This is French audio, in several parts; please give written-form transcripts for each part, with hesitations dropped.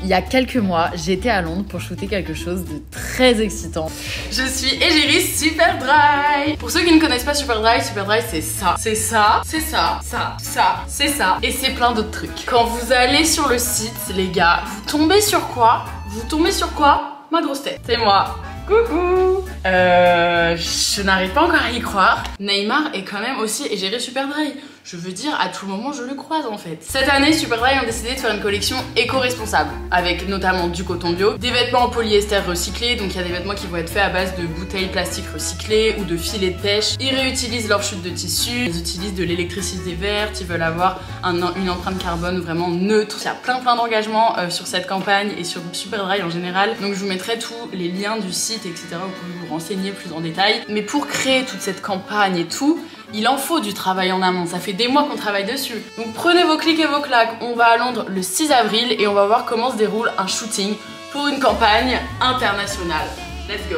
il y a quelques mois, j'étais à Londres pour shooter quelque chose de très excitant. Je suis égérie Superdry. Pour ceux qui ne connaissent pas Superdry, Superdry c'est ça. C'est ça, c'est ça, c'est ça. Et c'est plein d'autres trucs. Quand vous allez sur le site, les gars, vous tombez sur quoi? Vous tombez sur quoi? Ma grosse tête. C'est moi. Coucou. Je n'arrive pas encore à y croire. Neymar est quand même aussi égérie Superdry. Je veux dire, à tout moment, je le croise en fait. Cette année, Superdry ont décidé de faire une collection éco-responsable, avec notamment du coton bio, des vêtements en polyester recyclés, donc il y a des vêtements qui vont être faits à base de bouteilles plastiques recyclées ou de filets de pêche. Ils réutilisent leur chute de tissu, ils utilisent de l'électricité verte, ils veulent avoir une empreinte carbone vraiment neutre. Il y a plein d'engagements sur cette campagne et sur Superdry en général, donc je vous mettrai tous les liens du site, etc. Vous pouvez vous renseigner plus en détail. Mais pour créer toute cette campagne et tout, il en faut du travail en amont, ça fait des mois qu'on travaille dessus. Donc prenez vos clics et vos claques, on va à Londres le 6 avril et on va voir comment se déroule un shooting pour une campagne internationale. Let's go!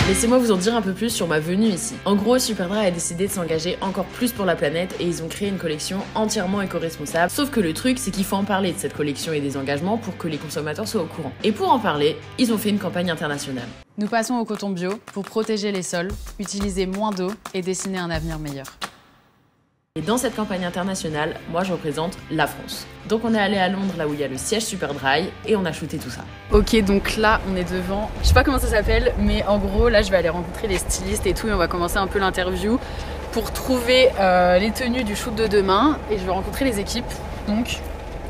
Laissez-moi vous en dire un peu plus sur ma venue ici. En gros, Superdry a décidé de s'engager encore plus pour la planète et ils ont créé une collection entièrement éco-responsable. Sauf que le truc, c'est qu'il faut en parler de cette collection et des engagements pour que les consommateurs soient au courant. Et pour en parler, ils ont fait une campagne internationale. Nous passons au coton bio pour protéger les sols, utiliser moins d'eau et dessiner un avenir meilleur. Et dans cette campagne internationale, moi je représente la France. Donc on est allé à Londres, là où il y a le siège Superdry, et on a shooté tout ça. Ok, donc là on est devant, je sais pas comment ça s'appelle, mais en gros là je vais aller rencontrer les stylistes et tout, et on va commencer un peu l'interview pour trouver les tenues du shoot de demain, et je vais rencontrer les équipes. Donc,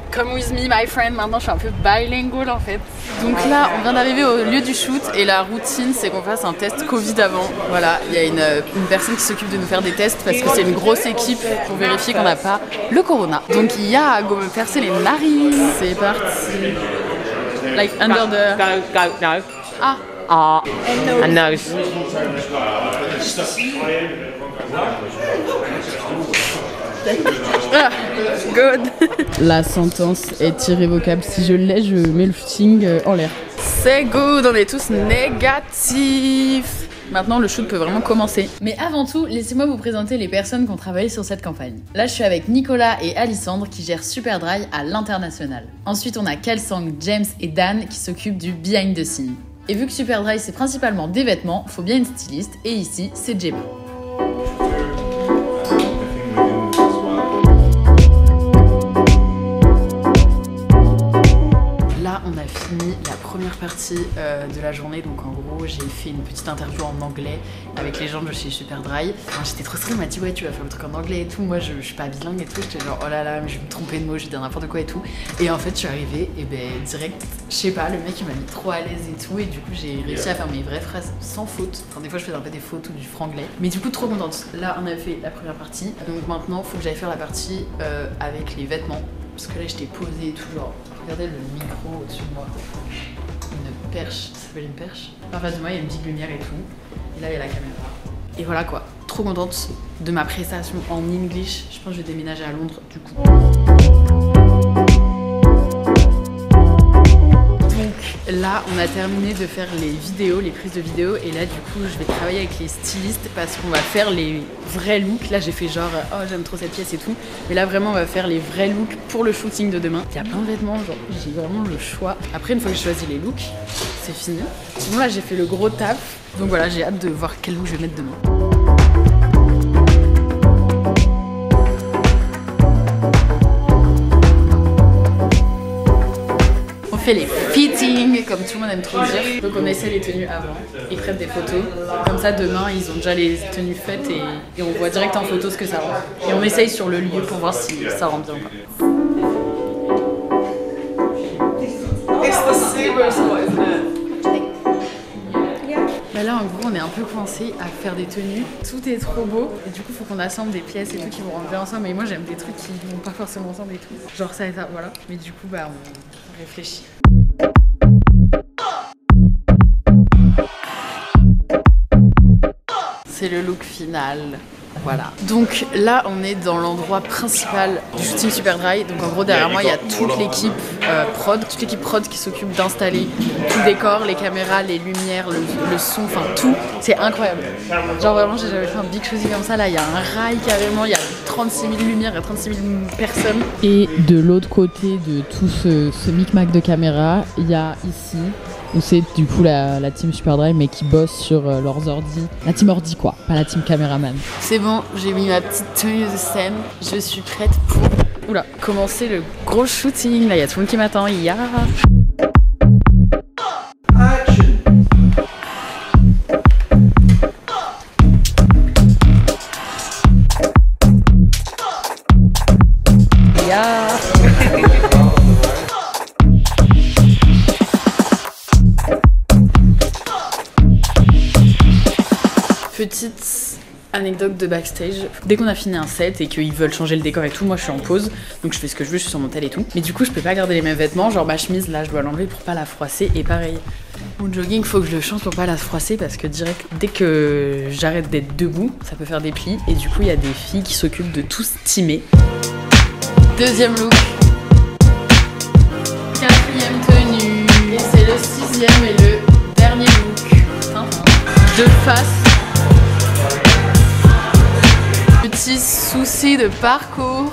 come with me my friend, maintenant je suis un peu bilingual en fait. Donc là on vient d'arriver au lieu du shoot et la routine c'est qu'on fasse un test Covid avant. Voilà, il y a une personne qui s'occupe de nous faire des tests parce que c'est une grosse équipe pour vérifier qu'on n'a pas le corona. Donc il y a à go me percer les narines. C'est parti. Like under the... No. Ah. And nose. Ah, good. La sentence est irrévocable. Si je l'ai, je mets le shooting en l'air. C'est good, on est tous négatifs. Maintenant, le shoot peut vraiment commencer. Mais avant tout, laissez-moi vous présenter les personnes qui ont travaillé sur cette campagne. Là, je suis avec Nicolas et Alissandre qui gèrent Superdry à l'international. Ensuite, on a Kelsang, James et Dan qui s'occupent du behind the scene. Et vu que Superdry, c'est principalement des vêtements, faut bien une styliste. Et ici, c'est Gemma. On a fini la première partie de la journée, donc en gros j'ai fait une petite interview en anglais avec les gens de chez Superdry. Enfin, j'étais trop stressée, on m'a dit ouais tu vas faire le truc en anglais et tout, moi je suis pas bilingue et tout, j'étais genre oh là là mais je vais me tromper de mots, je vais dire n'importe quoi et tout. Et en fait je suis arrivée et ben direct, je sais pas, le mec il m'a mis trop à l'aise et tout, et du coup j'ai réussi à faire mes vraies phrases sans faute. Enfin des fois je faisais un peu des fautes ou du franglais, mais du coup trop contente. Là on a fait la première partie, donc maintenant faut que j'aille faire la partie avec les vêtements. Parce que là j'étais posée et tout, genre, regardez le micro au-dessus de moi. Une perche, ça s'appelle une perche. En face de moi il y a une petite lumière et tout. Et là il y a la caméra. Et voilà quoi, trop contente de ma prestation en English. Je pense que je vais déménager à Londres du coup. Là, on a terminé de faire les vidéos, les prises de vidéos, et là, du coup, je vais travailler avec les stylistes parce qu'on va faire les vrais looks. Là, j'ai fait genre, oh, j'aime trop cette pièce et tout. Mais là, vraiment, on va faire les vrais looks pour le shooting de demain. Il y a plein de vêtements, genre, j'ai vraiment le choix. Après, une fois que j'ai choisi les looks, c'est fini. Sinon, là, j'ai fait le gros taf. Donc voilà, j'ai hâte de voir quel look je vais mettre demain. Les fittings, comme tout le monde aime trop dire. Donc on essaie les tenues avant, ils prennent des photos. Comme ça demain ils ont déjà les tenues faites et on voit direct en photo ce que ça rend. Et on essaye sur le lieu pour voir si ça rend bien ou pas. Bah là en gros on est un peu coincé à faire des tenues, tout est trop beau et du coup faut qu'on assemble des pièces et tout qui vont rendre bien ensemble, mais moi j'aime des trucs qui vont pas forcément ensemble et tout, genre ça et ça, voilà. Mais du coup bah on réfléchit. C'est le look final. Voilà. Donc là, on est dans l'endroit principal du shooting Super Dry. Donc en gros, derrière moi, il y a toute l'équipe prod qui s'occupe d'installer tout le décor, les caméras, les lumières, le son, enfin tout. C'est incroyable. Genre vraiment, j'ai jamais fait un big shooting comme ça. Là, il y a un rail carrément, il y a 36 000 lumières, il y a 36 000 personnes. Et de l'autre côté de tout ce micmac de caméra, il y a ici, où c'est du coup la team Super Dry, mais qui bosse sur leurs ordi. La team ordi quoi, pas la team caméraman. C'est bon, j'ai mis ma petite tenue de scène. Je suis prête pour commencer le gros shooting. Là, il y a tout le monde qui m'attend. Petite anecdote de backstage. Dès qu'on a fini un set et qu'ils veulent changer le décor et tout, moi je suis en pause, donc je fais ce que je veux, je suis sur mon tel et tout. Mais du coup je peux pas garder les mêmes vêtements, genre ma chemise là je dois l'enlever pour pas la froisser, et pareil. Mon jogging faut que je le change pour pas la froisser parce que direct dès que j'arrête d'être debout, ça peut faire des plis, et du coup il y a des filles qui s'occupent de tout steamer. Deuxième look. Quatrième tenue. Et c'est le sixième et le dernier look. De face. Petit souci de parcours.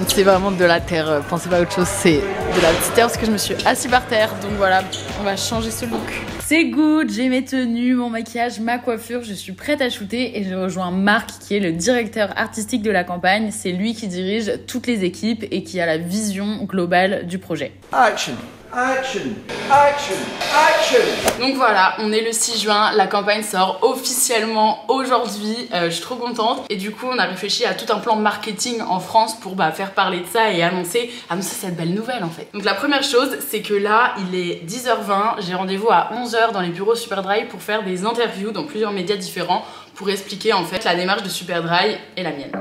C'est vraiment de la terre, pensez pas à autre chose, c'est de la petite terre parce que je me suis assise par terre. Donc voilà, on va changer ce look. C'est good, j'ai mes tenues, mon maquillage, ma coiffure, je suis prête à shooter et je rejoins Marc qui est le directeur artistique de la campagne. C'est lui qui dirige toutes les équipes et qui a la vision globale du projet. Action. Action, action, action. Donc voilà, on est le 6 juin, la campagne sort officiellement aujourd'hui, je suis trop contente. Et du coup on a réfléchi à tout un plan marketing en France pour faire parler de ça et annoncer cette belle nouvelle en fait. Donc la première chose, c'est que là il est 10h20, j'ai rendez-vous à 11h dans les bureaux Super Dry pour faire des interviews dans plusieurs médias différents pour expliquer en fait la démarche de Super Dry et la mienne.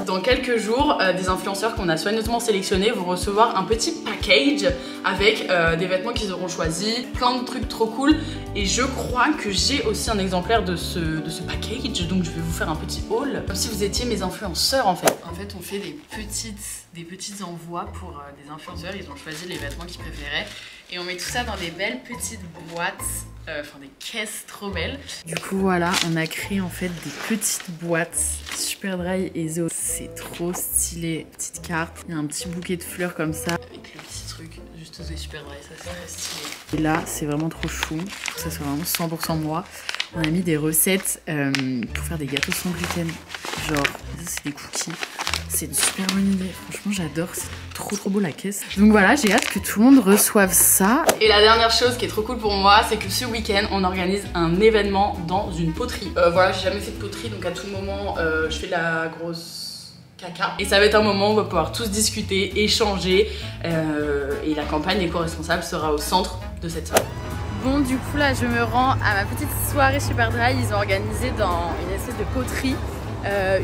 Dans quelques jours, des influenceurs qu'on a soigneusement sélectionnés vont recevoir un petit package avec des vêtements qu'ils auront choisis, plein de trucs trop cool. Et je crois que j'ai aussi un exemplaire de ce package, donc je vais vous faire un petit haul. Comme si vous étiez mes influenceurs en fait. En fait, on fait des petits envois pour des influenceurs, ils ont choisi les vêtements qu'ils préféraient. Et on met tout ça dans des belles petites boîtes. Enfin des caisses trop belles. Du coup voilà, on a créé en fait des petites boîtes Super Dry et Zo. C'est trop stylé. Petite carte, il y a un petit bouquet de fleurs comme ça avec le petit truc juste Zo Super Dry, ça c'est très stylé. Et là c'est vraiment trop chou, pour que ça soit vraiment 100% moi. On a mis des recettes pour faire des gâteaux sans gluten. Genre, ça c'est des cookies. C'est une super bonne idée, franchement j'adore, c'est trop beau la caisse. Donc voilà, j'ai hâte que tout le monde reçoive ça. Et la dernière chose qui est trop cool pour moi, c'est que ce week-end on organise un événement dans une poterie. Voilà, j'ai jamais fait de poterie, donc à tout moment je fais de la grosse caca. Et ça va être un moment où on va pouvoir tous discuter, échanger, et la campagne éco-responsable sera au centre de cette soirée. Bon, du coup là je me rends à ma petite soirée Super Dry. Ils ont organisé dans une espèce de poterie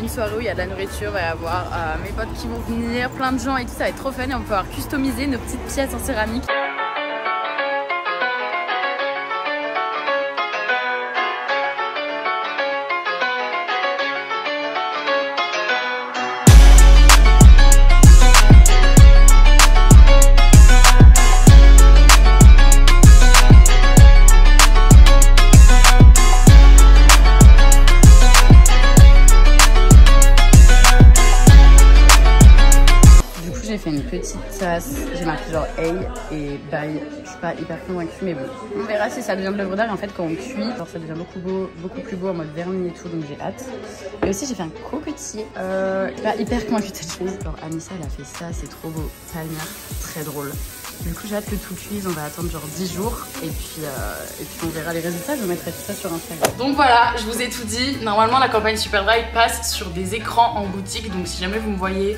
une soirée où il y a de la nourriture, il va y avoir mes potes qui vont venir, plein de gens et tout, ça va être trop fun et on va pouvoir customiser nos petites pièces en céramique. J'ai fait une petite tasse, j'ai marqué genre A et bye. Je suis pas hyper convaincue, mais bon. On verra si ça devient de l'œuvre d'art. En fait, quand on cuit, genre ça devient beaucoup plus beau en mode vernis et tout, donc j'ai hâte. Et aussi, j'ai fait un cocotier. Je suis pas hyper convaincue de cette chose. Genre, Anissa, elle a fait ça, c'est trop beau. Palmer, très drôle. Du coup, j'ai hâte que tout cuise. On va attendre genre 10 jours et puis on verra les résultats. Je mettrai tout ça sur Instagram. Donc voilà, je vous ai tout dit. Normalement, la campagne Super Dry passe sur des écrans en boutique. Donc si jamais vous me voyez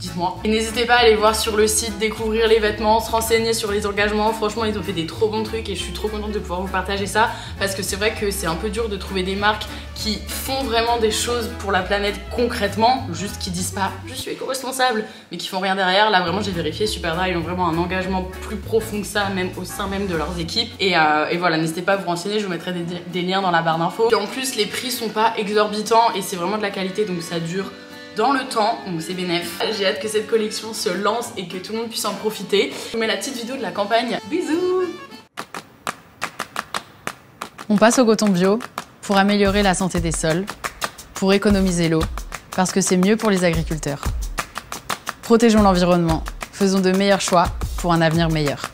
dites-moi. Et n'hésitez pas à aller voir sur le site, découvrir les vêtements, se renseigner sur les engagements. Franchement, ils ont fait des trop bons trucs et je suis trop contente de pouvoir vous partager ça parce que c'est vrai que c'est un peu dur de trouver des marques qui font vraiment des choses pour la planète concrètement, juste qui disent pas je suis éco-responsable, mais qui font rien derrière. Là vraiment j'ai vérifié, Superdry ils ont vraiment un engagement plus profond que ça, même au sein même de leurs équipes. Et voilà, n'hésitez pas à vous renseigner, je vous mettrai des liens dans la barre d'infos. Et en plus les prix sont pas exorbitants et c'est vraiment de la qualité, donc ça dure dans le temps, donc c'est bénéf. J'ai hâte que cette collection se lance et que tout le monde puisse en profiter. Je vous mets la petite vidéo de la campagne. Bisous! On passe au coton bio pour améliorer la santé des sols, pour économiser l'eau, parce que c'est mieux pour les agriculteurs. Protégeons l'environnement, faisons de meilleurs choix pour un avenir meilleur.